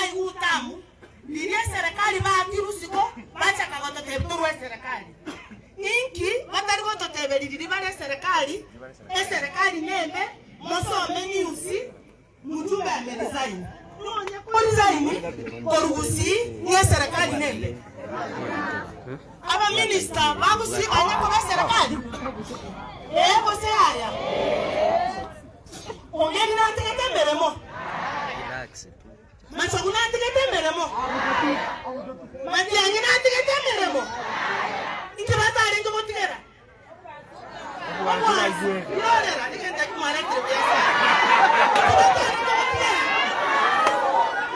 bai utamu lilia serikali ba kirusiko bacha kagoto tebuturwe serikali inki batari goto tebeliri bare serikali serikali nembe mosome niusi mujumbe ameresign nonya ko resign korugusi ni serikali nembe aba minister bagusi anyako ba serikali bose haya ongeni na teketemberemo Masoguna teketemberemo Matiangi na teketemberemo Ikibata arengo botigera Yora nikenda kumara kibiasa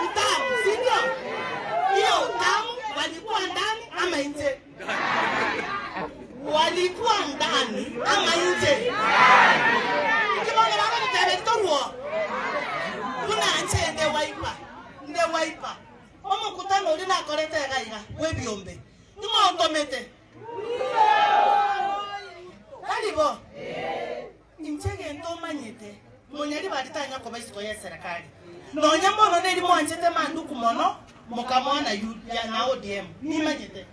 Utamu sindio hiyo utamu walikuwa ndani ama nje walikuwa ndani ama nje Kibona baba nitabetorwa kuna nje nde waipa omo kutano uri nakorete gaiga webiombe nimo automate kalibo inchege ndo manyete monyari baritanya ko baisiko ya serikali nonya mbono neri mwanchete manduku mono mukamona ya na ODM ni manyete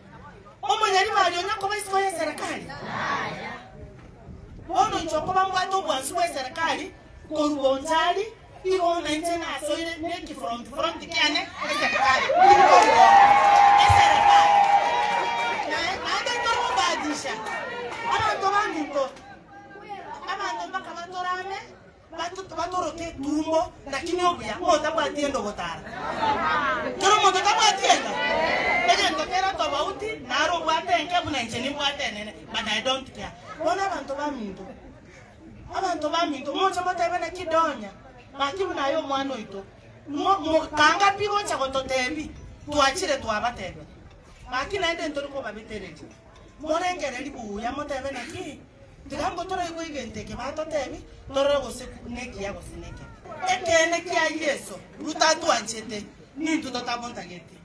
omonyari barionya ko baisiko ya serikali ono choko bamwato bwansu wa serikali ko rubonjari Igo na nje na soile neki front kiane serikali. Serikali. Na ndio badisha. Abantu bakabatorame batoroke tumbo lakini obuya mota bwatiendo gotara. Kero mota tabwatienda. Ege ndokera tobauti naro bwatenge buna nje ni bwatenene but I don't care. Bona abantu baminto mocha batebena kidonya. Makibu na yo mwana ito. Kanga pigo cha gototebi. Tuachire tuabatebe. Makina ende ntoriko babitereje. Morengere libu ya motebe na ki. Tigango toro iko igenteke batotebi. Toro go neki ya go sineke. Ekene ki ya Yesu. Rutatu anchete. Ni tutotabonta gete.